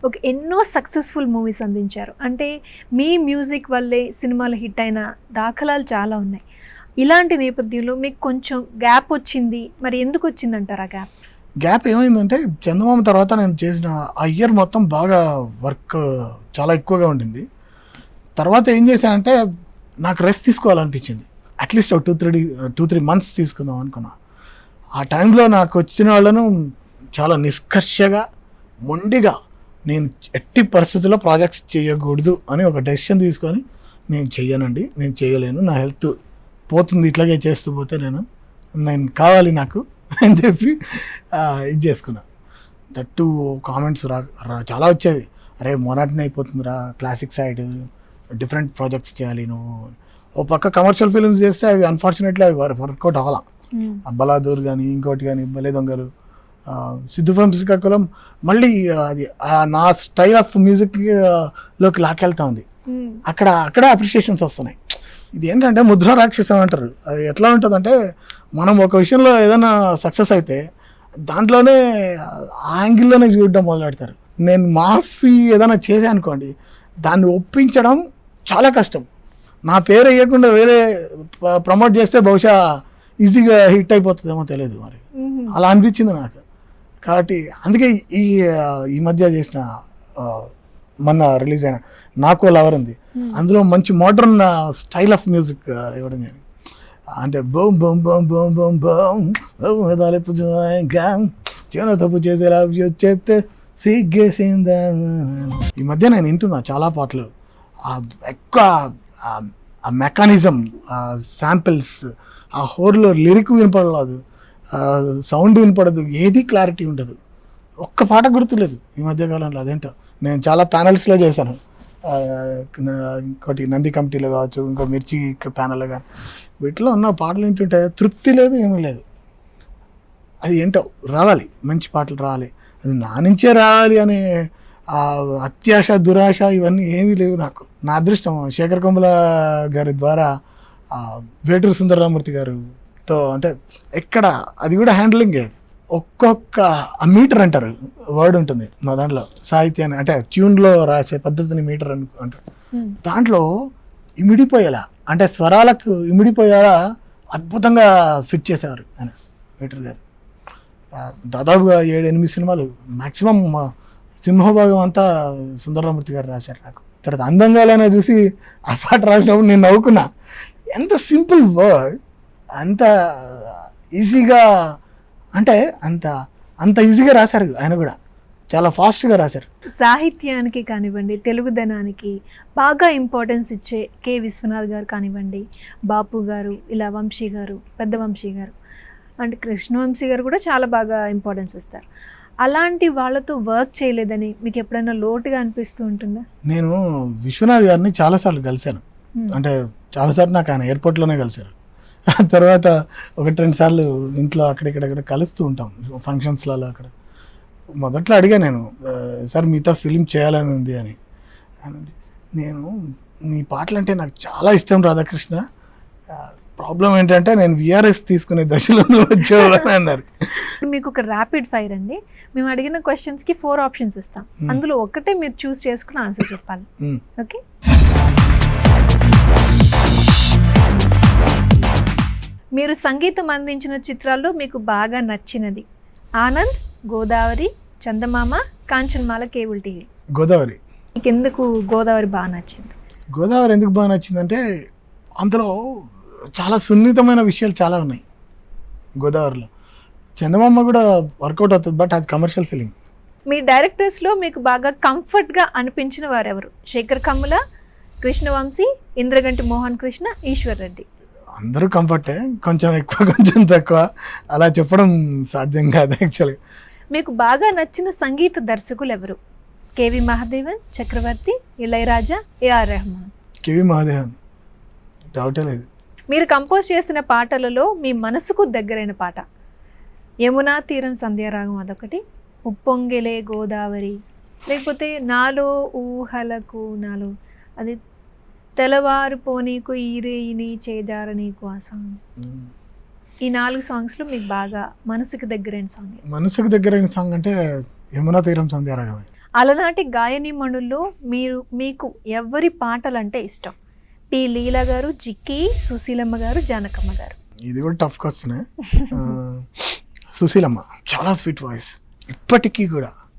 ఒక ఎన్నో successful movies అందించారు. అంటే మీ మ్యూజిక్ వల్లే సినిమాలు హిట్ అయిన దాఖలాలు చాలా ఉన్నాయి. ఇలాంటి నేపథ్యంలో మీకు కొంచెం గ్యాప్ వచ్చింది. మరి ఎందుకు వచ్చిందంటారు ఆ గ్యాప్? గ్యాప్ ఏమైందంటే చందమామ తర్వాత నేను చేసిన ఆ ఇయర్ మొత్తం బాగా వర్క్ చాలా ఎక్కువగా ఉండింది. తర్వాత ఏం చేశానంటే నాకు రెస్ట్ తీసుకోవాలనిపించింది. అట్లీస్ట్ ఒక 2-3 మంత్స్ తీసుకుందాం అనుకున్నా. ఆ టైంలో నాకు వచ్చిన వాళ్ళను చాలా నిష్కర్షగా మొండిగా నేను ఎట్టి పరిస్థితుల్లో ప్రాజెక్ట్స్ చేయకూడదు అని ఒక డెసిషన్ తీసుకొని నేను చెయ్యనండి, నేను చేయలేను, నా హెల్త్ పోతుంది ఇట్లాగే చేస్తూ పోతే నేను కావాలి నాకు అని చెప్పి ఇది చేసుకున్నా. దట్టు కామెంట్స్ చాలా వచ్చేవి, అరే మొనాటిని అయిపోతుందిరా, క్లాసిక్ సైడ్ డిఫరెంట్ ప్రాజెక్ట్స్ చేయాలి నువ్వు. ఓ పక్క కమర్షియల్ ఫిల్మ్స్ చేస్తే అవి అన్ఫార్చునేట్లీ అవి వర్కౌట్ అవ్వాలా. బలాదూర్ కానీ ఇంకోటి కానీ బలే దొంగలు, సిద్ధు ఫ్రమ్ శ్రీకాకుళం మళ్ళీ అది నా స్టైల్ ఆఫ్ మ్యూజిక్ లోకి లాకెళ్తా ఉంది. అక్కడ అప్రిషియేషన్స్ వస్తున్నాయి. ఇది ఏంటంటే ముద్ర రాక్షసం అంటారు. అది ఎట్లా ఉంటుందంటే మనం ఒక విషయంలో ఏదైనా సక్సెస్ అయితే దాంట్లోనే ఆ యాంగిల్లోనే చూడడం మొదలెడతారు. నేను మాసి ఏదైనా చేసా అనుకోండి, దాన్ని ఒప్పించడం చాలా కష్టం. నా పేరు వేయకుండా వేరే ప్రమోట్ చేస్తే బహుశా ఈజీగా హిట్ అయిపోతుందేమో తెలియదు, మరి అలా అనిపించింది నాకు. కాబట్టి అందుకే ఈ మధ్య చేసిన మొన్న రిలీజ్ అయిన నాకు లవర్ ఉంది, అందులో మంచి మోడర్న్ స్టైల్ ఆఫ్ మ్యూజిక్ ఇవ్వడం జరిగింది. అంటే బోమ్ బోమ్ బోమ్ బోమ్ బోమ్ బోమ్ చిన్న తప్పు చేసేలా చెప్తే సిగ్గేసిందా. ఈ మధ్య నేను వింటున్నా చాలా పాటలు, ఎక్కువ ఆ మెకానిజం, శాంపిల్స్, ఆ హోర్లో లిరిక్ వినపడలేదు, సౌండ్ వినపడదు, ఏది క్లారిటీ ఉండదు. ఒక్క పాట గుర్తులేదు ఈ మధ్యకాలంలో. అదేంటో నేను చాలా ప్యానల్స్లో చేశాను, ఇంకోటి నంది కమిటీలో కావచ్చు, ఇంకో మిర్చి ప్యానల్లో కానీ, వీటిలో ఉన్న పాటలు వింటుంటే తృప్తి లేదు, ఏమీ లేదు. అది ఏంటో రావాలి, మంచి పాటలు రావాలి, అది నా నుంచే రావాలి అనే అత్యాశ దురాశ ఇవన్నీ ఏమీ లేవు నాకు. నా అదృష్టం శేఖర్ కమ్ముల గారి ద్వారా వేటూరు సుందరరామూర్తి గారితో, అంటే ఎక్కడ అది కూడా హ్యాండ్లింగ్, ఒక్కొక్క మీటర్ అంటారు వర్డ్ ఉంటుంది మా దాంట్లో, సాహిత్యాన్ని అంటే ట్యూన్లో రాసే పద్ధతిని మీటర్ అంటారు. దాంట్లో ఇమిడిపోయేలా, అంటే స్వరాలకు ఇమిడిపోయేలా అద్భుతంగా ఫిట్ చేసేవారు ఆయన వేటూరు గారు. దాదాపుగా 7-8 సినిమాలు మ్యాక్సిమం సింహభాగం అంతా సుందరరామూర్తి గారు రాశారు నాకు. తర్వాత అందంగాలైనా చూసి ఆ పాట రాసినప్పుడు నేను నవ్వుకున్నా. ఎంత సింపుల్ వర్డ్, అంత ఈజీగా, అంటే అంత ఈజీగా రాశారు ఆయన కూడా, చాలా ఫాస్ట్గా రాశారు. సాహిత్యానికి కానివ్వండి, తెలుగుదనానికి బాగా ఇంపార్టెన్స్ ఇచ్చే కె విశ్వనాథ్ గారు కానివ్వండి, బాపు గారు, ఇలా వంశీ గారు, పెద్ద వంశీ గారు, అంటే కృష్ణవంశీ గారు కూడా చాలా బాగా ఇంపార్టెన్స్ ఇస్తారు. అలాంటి వాళ్ళతో వర్క్ చేయలేదని మీకు ఎప్పుడైనా లోటుగా అనిపిస్తూ ఉంటుందా? నేను విశ్వనాథ్ గారిని చాలాసార్లు కలిశాను, అంటే చాలాసార్లు నాకు ఆయన ఎయిర్పోర్ట్లోనే కలిశారు. తర్వాత 1-2 సార్లు ఇంట్లో అక్కడిక్కడ కలుస్తూ ఉంటాం ఫంక్షన్స్లలో. అక్కడ మొదట్లో అడిగా నేను, సార్ మీతో ఫిలిం చేయాలని ఉంది అని. నేను నీ పాటలు అంటే నాకు చాలా ఇష్టం రాధాకృష్ణ, ప్రాబ్లం ఏంటంటే నేను విఆర్ఎస్ తీసుకునే దశలో వచ్చావు అని అన్నారు. మీకు ఒక ర్యాపిడ్ ఫైర్ అండి, మేము అడిగిన క్వశ్చన్స్కి 4 ఆప్షన్స్ ఇస్తాం, అందులో ఒకటే మీరు చూస్ చేసుకుని ఆన్సర్ చెప్పాలి. ఓకే, మీరు సంగీతం అందించిన చిత్రాల్లో మీకు బాగా నచ్చినది? ఆనంద్, గోదావరి, చందమామ, కాంచన్మాల, కేబుల్ టీవీ. గోదావరి. మీకు ఎందుకు గోదావరి బాగా నచ్చింది? గోదావరి ఎందుకు బాగా నచ్చిందంటే అందులో చాలా సున్నితమైన విషయాలు చాలా ఉన్నాయి గోదావరిలో. చందమామ కూడా వర్కౌట్ అవుతుంది, బట్ అది కమర్షియల్ ఫిలిం. మీ డైరెక్టర్స్లో మీకు బాగా కంఫర్ట్గా అనిపించిన వారెవరు? శేఖర్ కమ్ముల, కృష్ణవంశీ, ఇంద్రగంటి మోహన్ కృష్ణ, ఈశ్వర్ రెడ్డి. అందరూ కంఫర్టే, కొంచెం ఎక్కువ కొంచెం తక్కువ అలా చెప్పడం సాధ్యం కాదు యాక్చువల్గా. మీకు బాగా నచ్చిన సంగీత దర్శకులు ఎవరు? కేవి మహాదేవన్, చక్రవర్తి, ఇళయరాజా, ఏఆర్ రెహమాన్. కేవి మహాదేవన్, డౌటే లేదు. మీరు కంపోజ్ చేసిన పాటలలో మీ మనసుకు దగ్గరైన పాట? యమునా తీరం సంధ్యారాగం అదొకటి, ఉప్పొంగెలే గోదావరి, లేకపోతే నాలో ఊహలకు నాలో, అది తెల్లవారు పోనీకు ఈరేయిని చేజార నీకు ఆ సాంగ్. ఈ 4 సాంగ్స్లో మీకు బాగా మనసుకు దగ్గరైన సాంగ్? మనసుకు దగ్గరైన సాంగ్ అంటే యమునా తీరం సంధ్యారాగమే. అలనాటి గాయనిమణుల్లో మీకు ఎవరి పాటలంటే ఇష్టం? పి లీలా గారు, జిక్కి, సుశీలమ్మ గారు, జానకమ్మ గారు. ఇది కూడా టఫ్ క్వశ్చన్. సుశీలమ్మ చాలా స్వీట్ వాయిస్, ఇప్పటికీ కూడా